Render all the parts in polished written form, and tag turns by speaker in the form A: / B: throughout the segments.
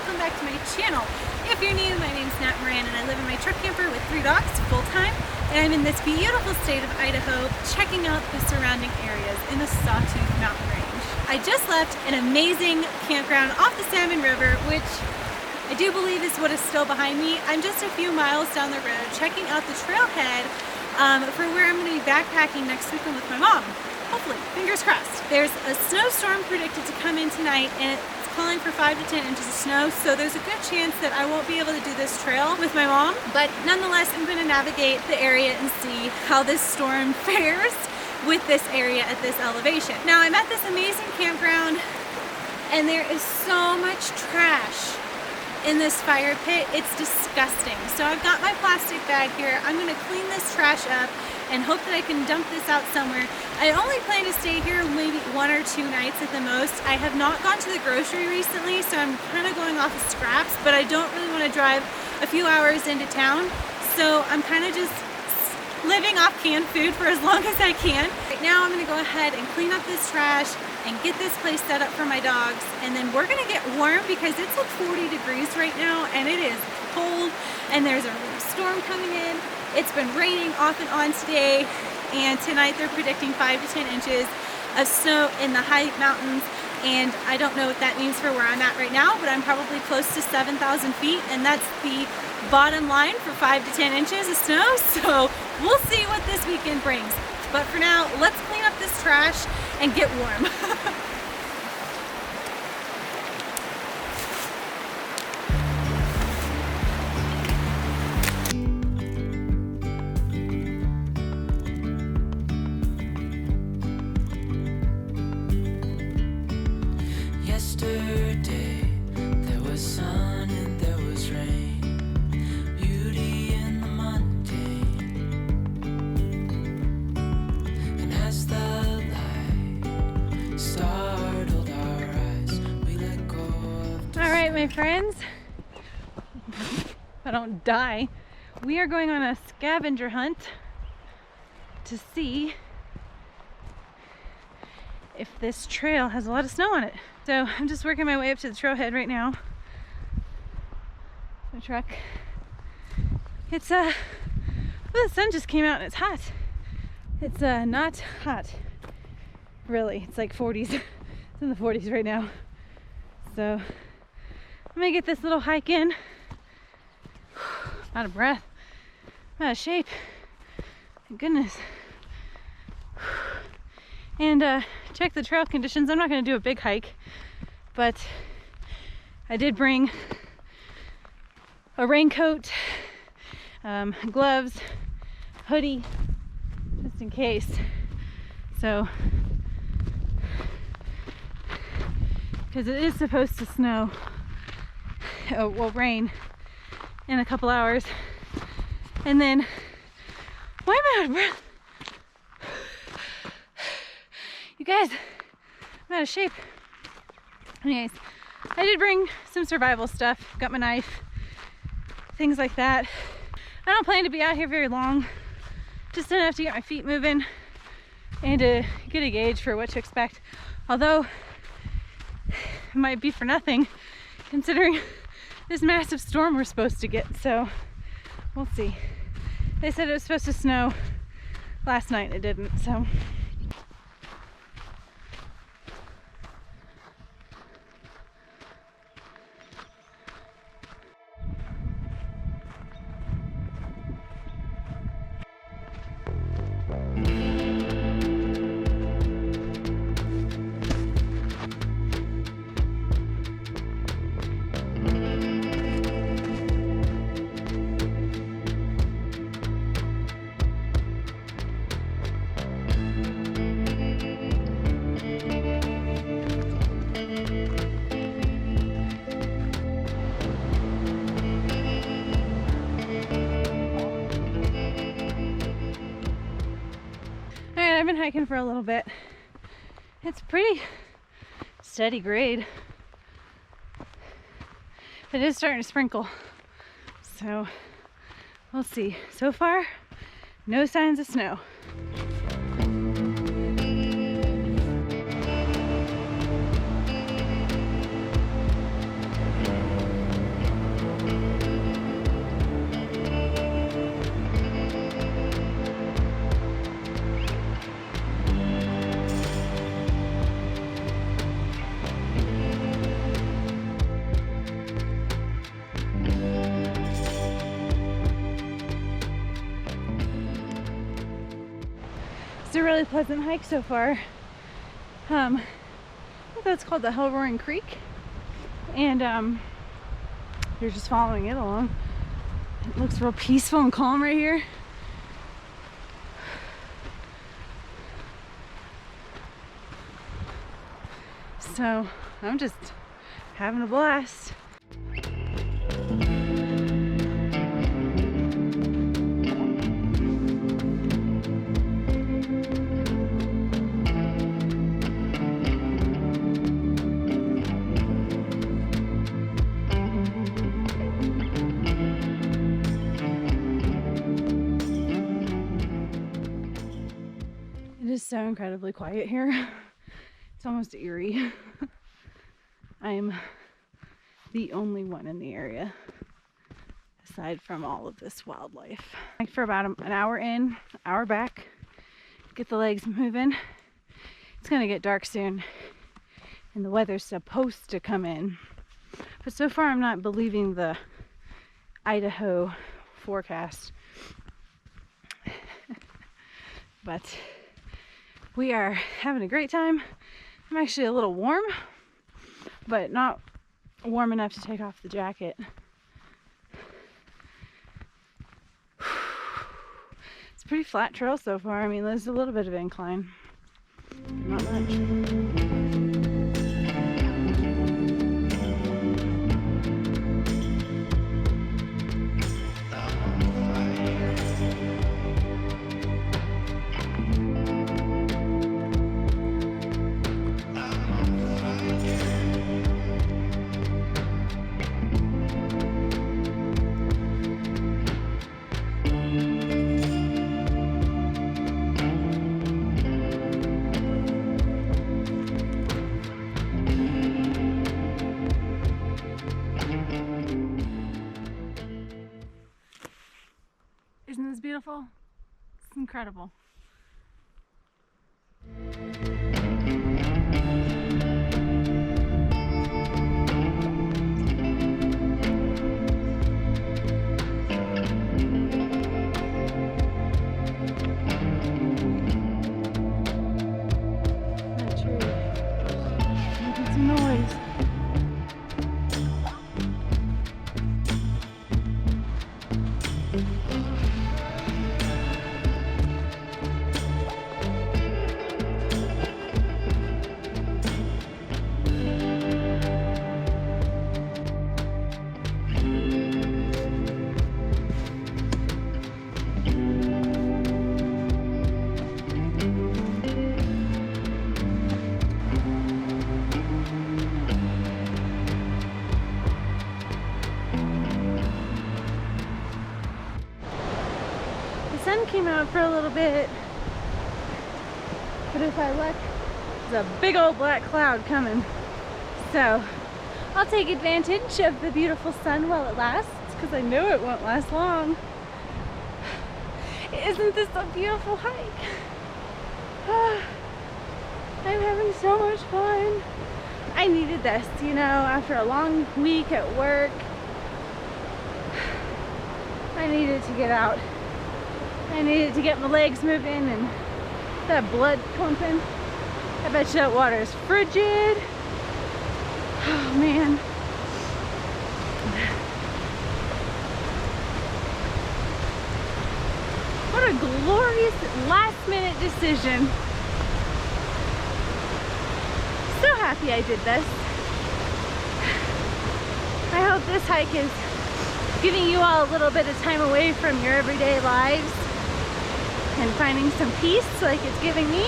A: welcome back to my channel. If you're new, my name's NatMoran and I live in my truck camper with 3 dogs full-time, and I'm in this beautiful state of Idaho checking out the surrounding areas in the Sawtooth mountain range. I just left an amazing campground off the Salmon River, which I do believe is what is still behind me. I'm just a few miles down the road checking out the trailhead for where I'm going to be backpacking next weekend with my mom. Hopefully, fingers crossed. There's a snowstorm predicted to come in tonight, and it's calling for 5 to 10 inches of snow, so there's a good chance that I won't be able to do this trail with my mom, but nonetheless I'm going to navigate the area and see how this storm fares with this area at this elevation. Now I'm at this amazing campground and there is so much trash in this fire pit. It's disgusting. So I've got my plastic bag here. I'm going to clean this trash up and hope that I can dump this out somewhere. I only plan to stay here maybe 1 or 2 nights at the most. I have not gone to the grocery recently, so I'm kind of going off of scraps, but I don't really want to drive a few hours into town, so I'm kind of just living off canned food for as long as I can. Right now I'm going to go ahead and clean up this trash and get this place set up for my dogs, and then we're going to get warm because it's like 40 degrees right now and it is cold and there's a storm coming in. It's been raining off and on today, and tonight they're predicting 5 to 10 inches of snow in the high mountains, and I don't know what that means for where I'm at right now, but I'm probably close to 7,000 feet, and that's the bottom line for 5 to 10 inches of snow, so we'll see what this weekend brings. But for now, let's clean up this trash and get warm.
B: Yesterday there was sun and there was rain, beauty in the mundane, and as the light startled our eyes, we let go of
A: All right, my friends, if I don't die, we are going on a scavenger hunt to see if this trail has a lot of snow on it. So I'm just working my way up to the trailhead right now. My truck. It's the sun just came out and it's hot. It's not hot, really. It's like 40s. It's in the 40s right now. So I'm gonna get this little hike in. I'm out of breath. I'm out of shape. Thank goodness. And check the trail conditions. I'm not going to do a big hike, but I did bring a raincoat, gloves, hoodie, just in case. So, because it is supposed to snow, well, rain in a couple hours. And then, why am I out of breath? You guys, I'm out of shape. Anyways, I did bring some survival stuff. Got my knife, things like that. I don't plan to be out here very long. Just enough to get my feet moving and to get a gauge for what to expect. Although, it might be for nothing considering this massive storm we're supposed to get. So, we'll see. They said it was supposed to snow last night. It didn't, so. I've been hiking for a little bit. It's pretty steady grade. It is starting to sprinkle, so we'll see. So far, no signs of snow. a really pleasant hike so far. I think that's called the Hell Roaring Creek, and you're just following it along. It looks real peaceful and calm right here. So I'm just having a blast. It is so incredibly quiet here. It's almost eerie. I'm the only one in the area aside from all of this wildlife. Like for about an hour in, hour back, get the legs moving. It's gonna get dark soon and the weather's supposed to come in. But so far I'm not believing the Idaho forecast. But we are having a great time. I'm actually a little warm, but not warm enough to take off the jacket. It's a pretty flat trail so far. I mean, there's a little bit of incline. Not much. Isn't this beautiful? It's incredible. That tree. Making some noise. The sun came out for a little bit, but if I look, there's a big old black cloud coming. So I'll take advantage of the beautiful sun while it lasts, because I know it won't last long. Isn't this a beautiful hike? I'm having so much fun. I needed this, you know, after a long week at work. I needed to get out. I needed to get my legs moving and that blood pumping. I bet you that water is frigid. Oh man. What a glorious last minute decision. So happy I did this. I hope this hike is giving you all a little bit of time away from your everyday lives and finding some peace like it's giving me.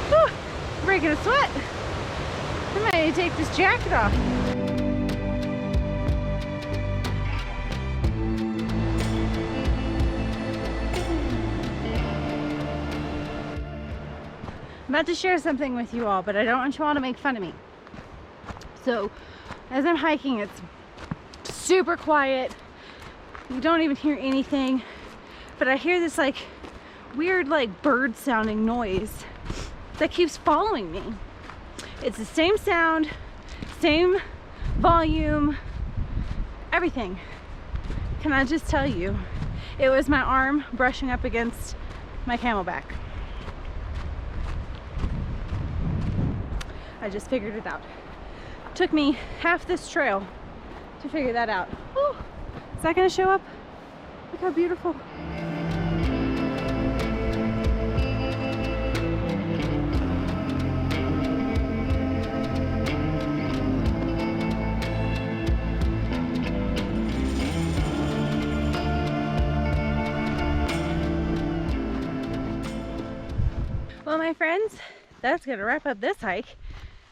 A: Whew, I'm breaking a sweat. I might need to take this jacket off. I'm about to share something with you all, but I don't want you all to make fun of me. So, as I'm hiking, it's super quiet. You don't even hear anything, but I hear this like weird like bird sounding noise that keeps following me. It's the same sound, same volume, everything. can I just tell you, it was my arm brushing up against my camelback. I just figured it out. Took me half this trail to figure that out. Whew. Is that gonna show up? Look how beautiful. Well, my friends, that's gonna wrap up this hike.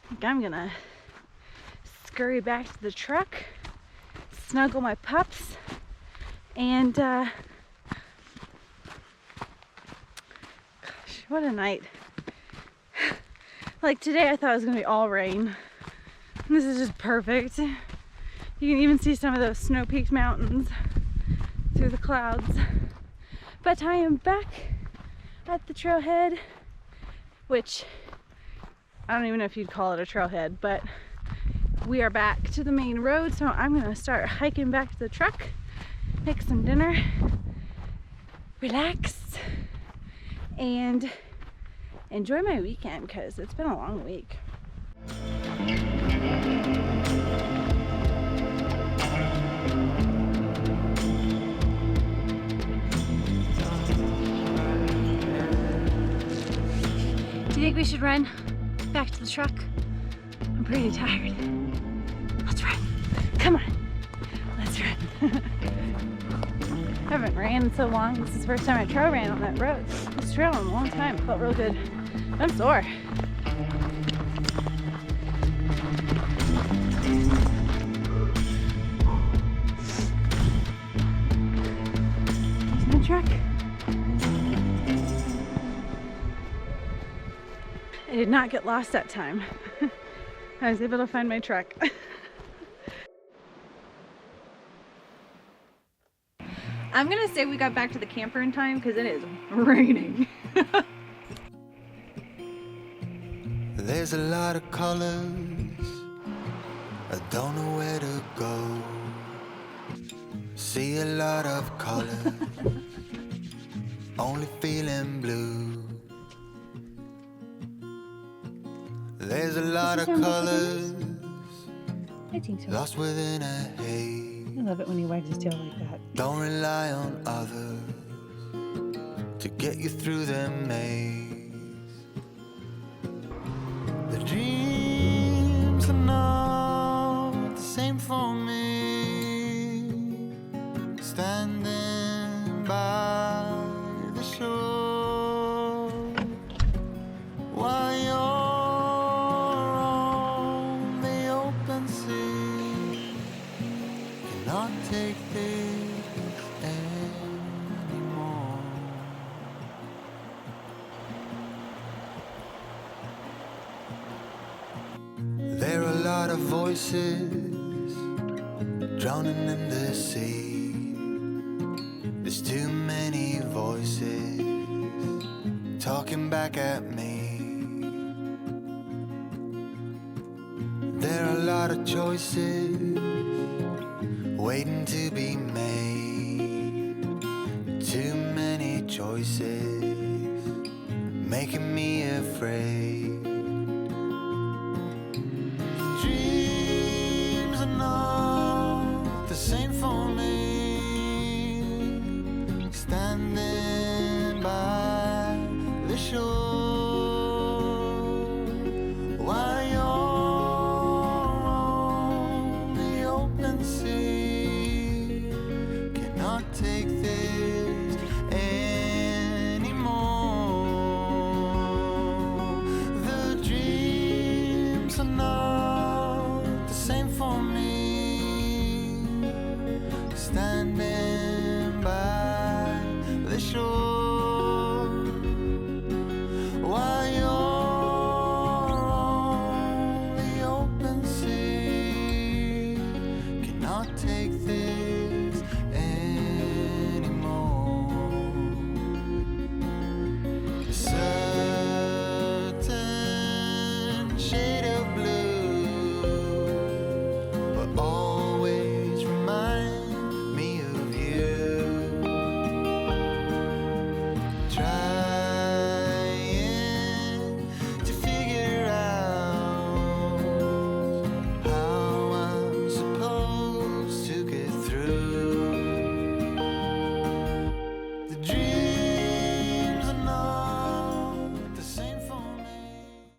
A: I think I'm gonna scurry back to the truck, snuggle my pups, and gosh, what a night. Like today I thought it was gonna be all rain. This is just perfect. You can even see some of those snow-peaked mountains through the clouds. But I am back at the trailhead, which I don't even know if you'd call it a trailhead, but we are back to the main road. So I'm gonna start hiking back to the truck, make some dinner, relax, and enjoy my weekend because it's been a long week. Do you think we should run back to the truck? I'm pretty tired. Let's run. Come on. Let's run. I haven't ran in so long. This is the first time I trail ran on that road. This trail in a long time. It felt real good. I'm sore. There's my truck. I did not get lost that time. I was able to find my truck. I'm gonna say we got back to the camper in time because it is raining.
B: There's a lot of colors, I don't know where to go. See a lot of colors, only feeling blue. There's a lot of colors,
A: I think so.
B: lost within a haze.
A: I love it when he wags his tail like that.
B: Don't rely on others to get you through the maze. The dreams are not the same for me. Standing by the shore while you're on the open sea. Cannot take this anymore. There are a lot of voices drowning in the sea. There's too many voices talking back at me. There are a lot of choices waiting to be made. Too many choices making me afraid. Dreams are not the same for me. Standing by the shore while you're on the open sea. Cannot take this anymore. The dreams are not the same for me. Standing